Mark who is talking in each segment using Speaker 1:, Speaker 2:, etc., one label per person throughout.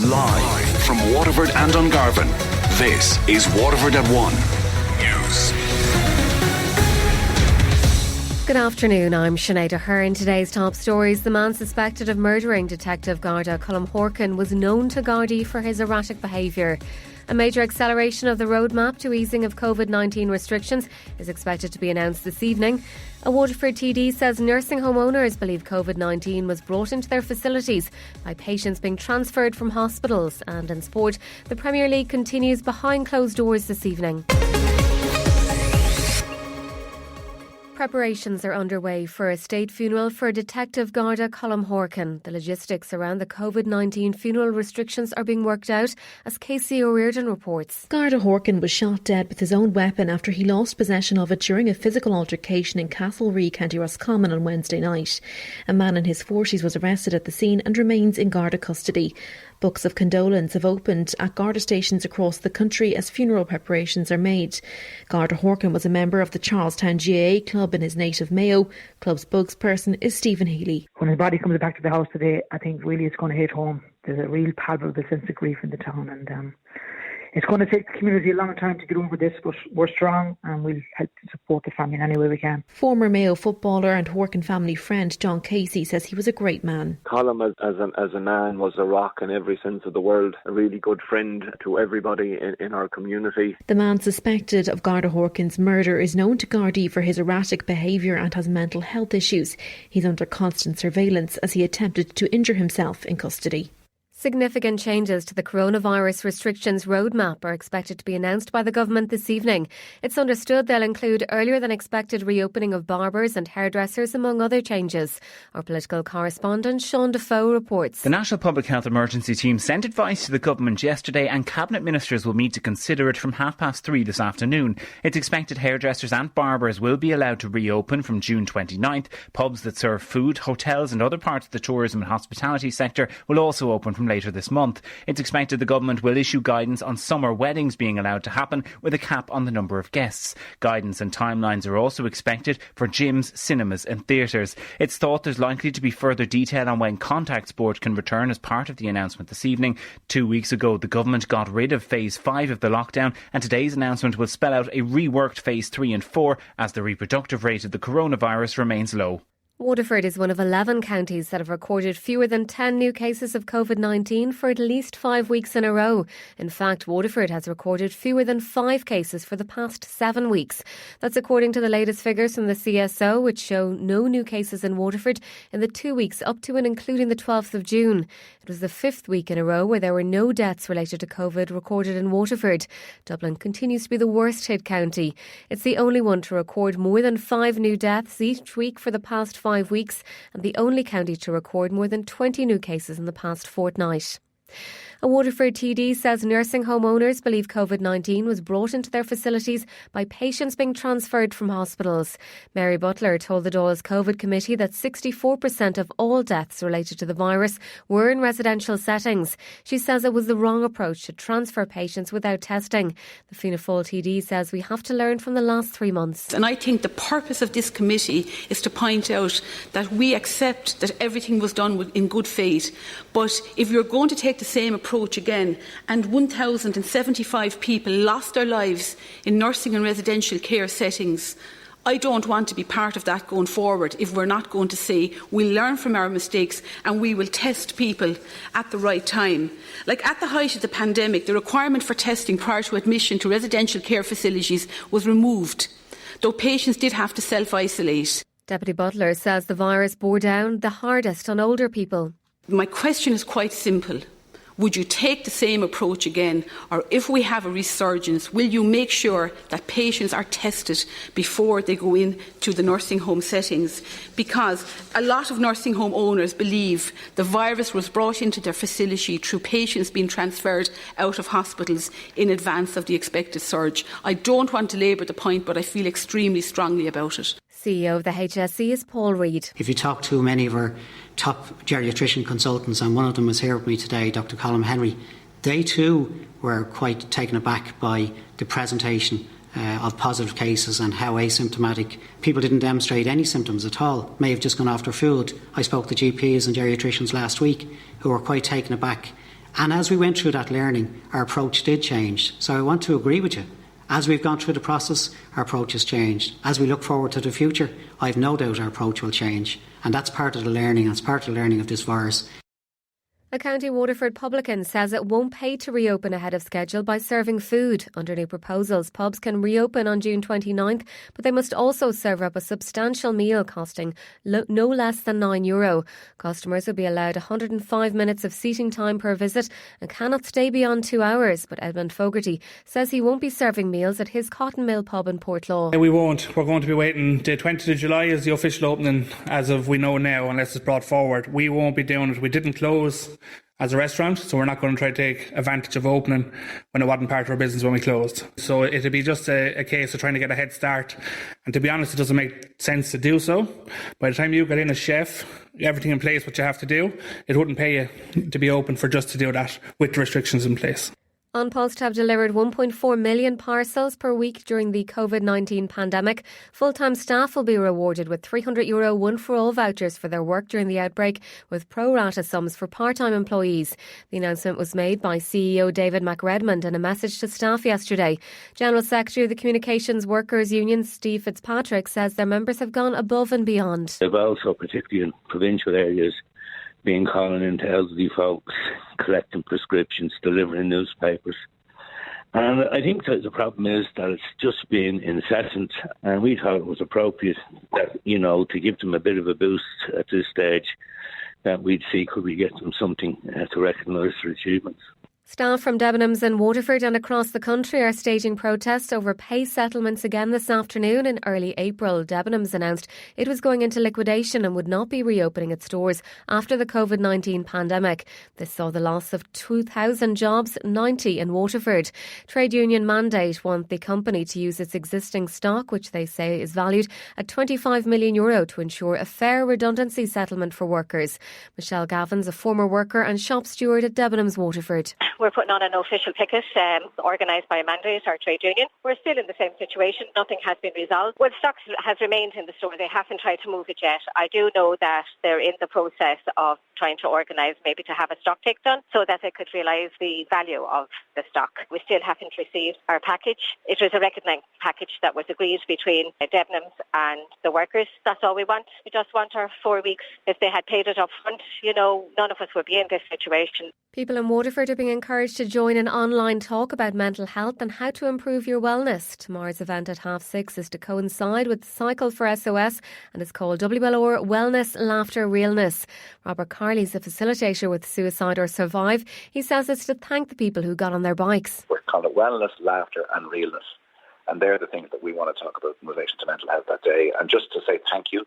Speaker 1: Live from Waterford and Dungarvan, this is Waterford at 1 News.
Speaker 2: Good afternoon, I'm Sinead Aherne. Today's top stories. The man suspected of murdering Detective Garda Colm Horkin was known to Gardaí for his erratic behaviour. A major acceleration of the roadmap to easing of COVID-19 restrictions is expected to be announced this evening. A Waterford TD says nursing home owners believe COVID-19 was brought into their facilities by patients being transferred from hospitals. And in sport, the Premier League continues behind closed doors this evening. Preparations are underway for a state funeral for Detective Garda Colm Horkin. The logistics around the COVID-19 funeral restrictions are being worked out, as Casey O'Riordan reports.
Speaker 3: Garda Horkin was shot dead with his own weapon after he lost possession of it during a physical altercation in Castlereagh, County Roscommon on Wednesday night. A man in his 40s was arrested at the scene and remains in Garda custody. Books of condolence have opened at Garda stations across the country as funeral preparations are made. Garda Horkin was a member of the Charlestown GAA club in his native Mayo. Club's spokesperson is Stephen Healy.
Speaker 4: When his body comes back to the house today, I think really it's going to hit home. There's a real palpable sense of grief in the town, and it's going to take the community a long time to get over this, but we're strong and we'll help to support the family in any way we can.
Speaker 3: Former Mayo footballer and Horkin family friend John Casey says he was a great man.
Speaker 5: Colm as a man was a rock in every sense of the word, a really good friend to everybody in our community.
Speaker 3: The man suspected of Garda Horkin's murder is known to Gardaí for his erratic behaviour and has mental health issues. He's under constant surveillance as he attempted to injure himself in custody.
Speaker 2: Significant changes to the coronavirus restrictions roadmap are expected to be announced by the government this evening. It's understood they'll include earlier than expected reopening of barbers and hairdressers, among other changes. Our political correspondent Sean Defoe reports.
Speaker 6: The National Public Health Emergency Team sent advice to the government yesterday, and Cabinet Ministers will meet to consider it from 3:30 this afternoon. It's expected hairdressers and barbers will be allowed to reopen from June 29th. Pubs that serve food, hotels and other parts of the tourism and hospitality sector will also open from later this month. It's expected the government will issue guidance on summer weddings being allowed to happen, with a cap on the number of guests. Guidance and timelines are also expected for gyms, cinemas and theatres. It's thought there's likely to be further detail on when contact sport can return as part of the announcement this evening. 2 weeks ago, the government got rid of Phase 5 of the lockdown, and today's announcement will spell out a reworked Phase 3 and 4 as the reproductive rate of the coronavirus remains low.
Speaker 2: Waterford is one of 11 counties that have recorded fewer than 10 new cases of COVID-19 for at least 5 weeks in a row. In fact, Waterford has recorded fewer than 5 cases for the past 7 weeks. That's according to the latest figures from the CSO, which show no new cases in Waterford in the 2 weeks up to and including the 12th of June. It was the 5th week in a row where there were no deaths related to COVID recorded in Waterford. Dublin continues to be the worst hit county. It's the only one to record more than 5 new deaths each week for the past 5 weeks, and the only county to record more than 20 new cases in the past fortnight. A Waterford TD says nursing home owners believe COVID-19 was brought into their facilities by patients being transferred from hospitals. Mary Butler told the Dáil's COVID committee that 64% of all deaths related to the virus were in residential settings. She says it was the wrong approach to transfer patients without testing. The Fianna Fáil TD says we have to learn from the last 3 months.
Speaker 7: And I think the purpose of this committee is to point out that we accept that everything was done in good faith. But if you're going to take the same approach again, and 1,075 people lost their lives in nursing and residential care settings, I don't want to be part of that going forward if we're not going to say we'll learn from our mistakes and we will test people at the right time. Like at the height of the pandemic, the requirement for testing prior to admission to residential care facilities was removed, though patients did have to self-isolate.
Speaker 2: Deputy Butler says the virus bore down the hardest on older people.
Speaker 7: My question is quite simple. Would you take the same approach again? Or if we have a resurgence, will you make sure that patients are tested before they go into the nursing home settings? Because a lot of nursing home owners believe the virus was brought into their facility through patients being transferred out of hospitals in advance of the expected surge. I don't want to labour the point, but I feel extremely strongly about it.
Speaker 2: CEO of the HSE is Paul Reid.
Speaker 8: If you talk to many of our top geriatrician consultants, and one of them is here with me today, Dr. Colm Henry, they too were quite taken aback by the presentation of positive cases and how asymptomatic people didn't demonstrate any symptoms at all, may have just gone off their food. I spoke to GPs and geriatricians last week who were quite taken aback And as we went through that learning, our approach did change. So I want to agree with you. As we've gone through the process, our approach has changed. As we look forward to the future, I have no doubt our approach will change. And that's part of the learning, and it's part of the learning of this virus.
Speaker 2: A County Waterford publican says it won't pay to reopen ahead of schedule by serving food. Under new proposals, pubs can reopen on June 29th, but they must also serve up a substantial meal costing no less than €9. Customers will be allowed 105 minutes of seating time per visit and cannot stay beyond 2 hours. But Edmund Fogarty says he won't be serving meals at his Cotton Mill pub in Portlaw.
Speaker 9: We won't. We're going to be waiting. The 20th of July is the official opening as of we know now, unless it's brought forward. We won't be doing it. We didn't close as a restaurant, so we're not going to try to take advantage of opening when it wasn't part of our business when we closed. So it'll be just a case of trying to get a head start, and to be honest, it doesn't make sense to do so. By the time you get in as chef, everything in place what you have to do, it wouldn't pay you to be open for just to do that with the restrictions in place.
Speaker 2: An Post have delivered 1.4 million parcels per week during the COVID-19 pandemic. Full-time staff will be rewarded with €300 one-for-all vouchers for their work during the outbreak, with pro-rata sums for part-time employees. The announcement was made by CEO David McRedmond in a message to staff yesterday. General Secretary of the Communications Workers Union, Steve Fitzpatrick, says their members have gone above and beyond.
Speaker 10: They've also, particularly in provincial areas, been calling into elderly folks, collecting prescriptions, delivering newspapers. And I think that the problem is that it's just been incessant, and we thought it was appropriate that, to give them a bit of a boost at this stage, that we'd see could we get them something to recognise their achievements.
Speaker 2: Staff from Debenhams in Waterford and across the country are staging protests over pay settlements again this afternoon. In early April, Debenhams announced it was going into liquidation and would not be reopening its stores after the COVID-19 pandemic. This saw the loss of 2,000 jobs, 90 in Waterford. Trade union Mandate want the company to use its existing stock, which they say is valued at €25 million, to ensure a fair redundancy settlement for workers. Michelle Gavin's a former worker and shop steward at Debenhams Waterford.
Speaker 11: We're putting on an official picket organised by Mandate, our trade union. We're still in the same situation. Nothing has been resolved. Well, stock has remained in the store. They haven't tried to move it yet. I do know that they're in the process of trying to organise maybe to have a stock take done so that they could realise the value of the stock. We still haven't received our package. It was a recognised package that was agreed between Debenhams and the workers. That's all we want. We just want our 4 weeks. If they had paid it up front, none of us would be in this situation.
Speaker 2: People in Waterford are being encouraged to join an online talk about mental health and how to improve your wellness. Tomorrow's event at 6:30 is to coincide with Cycle for SOS and it's called WLR Wellness, Laughter, Realness. Robert Carley is a facilitator with Suicide or Survive. He says it's to thank the people who got on their bikes.
Speaker 12: We're calling it wellness, laughter and realness. And they're the things that we want to talk about in relation to mental health that day. And just to say thank you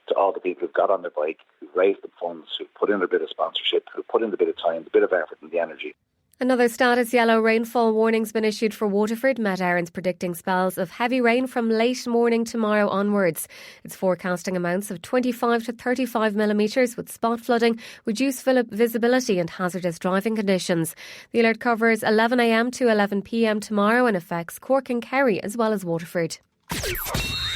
Speaker 12: to all the people who've got on their bike, who've raised the funds, who've put in a bit of sponsorship, who've put in a bit of time, a bit of effort and the energy.
Speaker 2: Another status yellow rainfall warning's been issued for Waterford. Met Éireann's predicting spells of heavy rain from late morning tomorrow onwards. It's forecasting amounts of 25 to 35 millimetres with spot flooding, reduced visibility and hazardous driving conditions. The alert covers 11 a.m. to 11 p.m. tomorrow and affects Cork and Kerry as well as Waterford.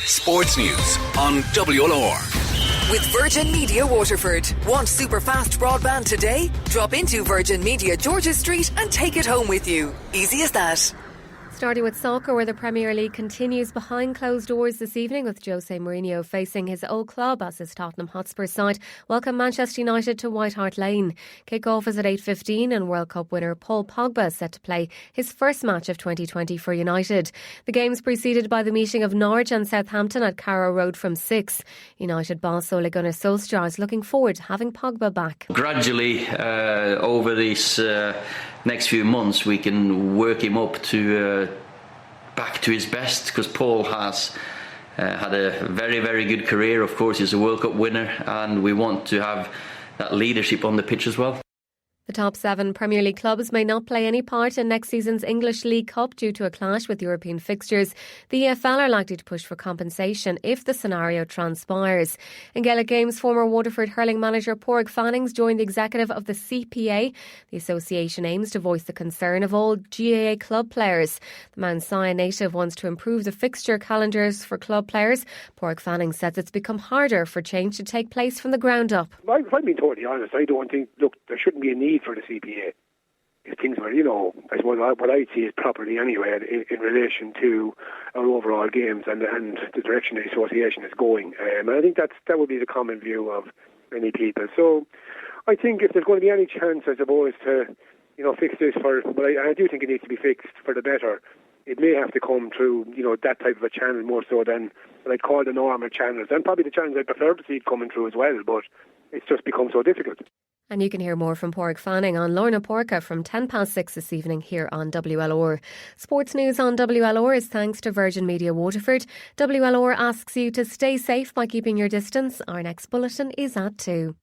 Speaker 1: Sports News on WLR.
Speaker 13: With Virgin Media Waterford. Want super fast broadband today? Drop into Virgin Media George's Street and take it home with you. Easy as that.
Speaker 2: Starting with soccer, where the Premier League continues behind closed doors this evening with Jose Mourinho facing his old club as his Tottenham Hotspur side welcome Manchester United to White Hart Lane. Kick-off is at 8:15 and World Cup winner Paul Pogba is set to play his first match of 2020 for United. The game's preceded by the meeting of Norwich and Southampton at Carrow Road from 6. United boss Ole Gunnar Solskjaer is looking forward to having Pogba back.
Speaker 14: Gradually, over these next few months, we can work him up to back to his best, because Paul has had a very, very good career. Of course, he's a World Cup winner, and we want to have that leadership on the pitch as well.
Speaker 2: The top 7 Premier League clubs may not play any part in next season's English League Cup due to a clash with European fixtures. The EFL are likely to push for compensation if the scenario transpires. In Gaelic Games, former Waterford hurling manager Pádraig Fannings joined the executive of the CPA. The association aims to voice the concern of all GAA club players. The Mount Sion native wants to improve the fixture calendars for club players. Pádraig Fannings says it's become harder for change to take place from the ground up.
Speaker 15: If I'm being totally honest, I don't think, there shouldn't be a need for the CPA. things were, you know, I suppose what I see is properly anyway in relation to our overall games and the direction the association is going. And I think that would be the common view of many people. So I think if there's going to be any chance, I suppose, to, you know, fix this but I do think it needs to be fixed for the better. It may have to come through, you know, that type of a channel more so than what I'd call the normal channels, and probably the channels I prefer to see it coming through as well, but it's just become so difficult.
Speaker 2: And you can hear more from Pádraig Fanning on Lorna Porca from 6:10 this evening here on WLR. Sports news on WLR is thanks to Virgin Media Waterford. WLR asks you to stay safe by keeping your distance. Our next bulletin is at 2.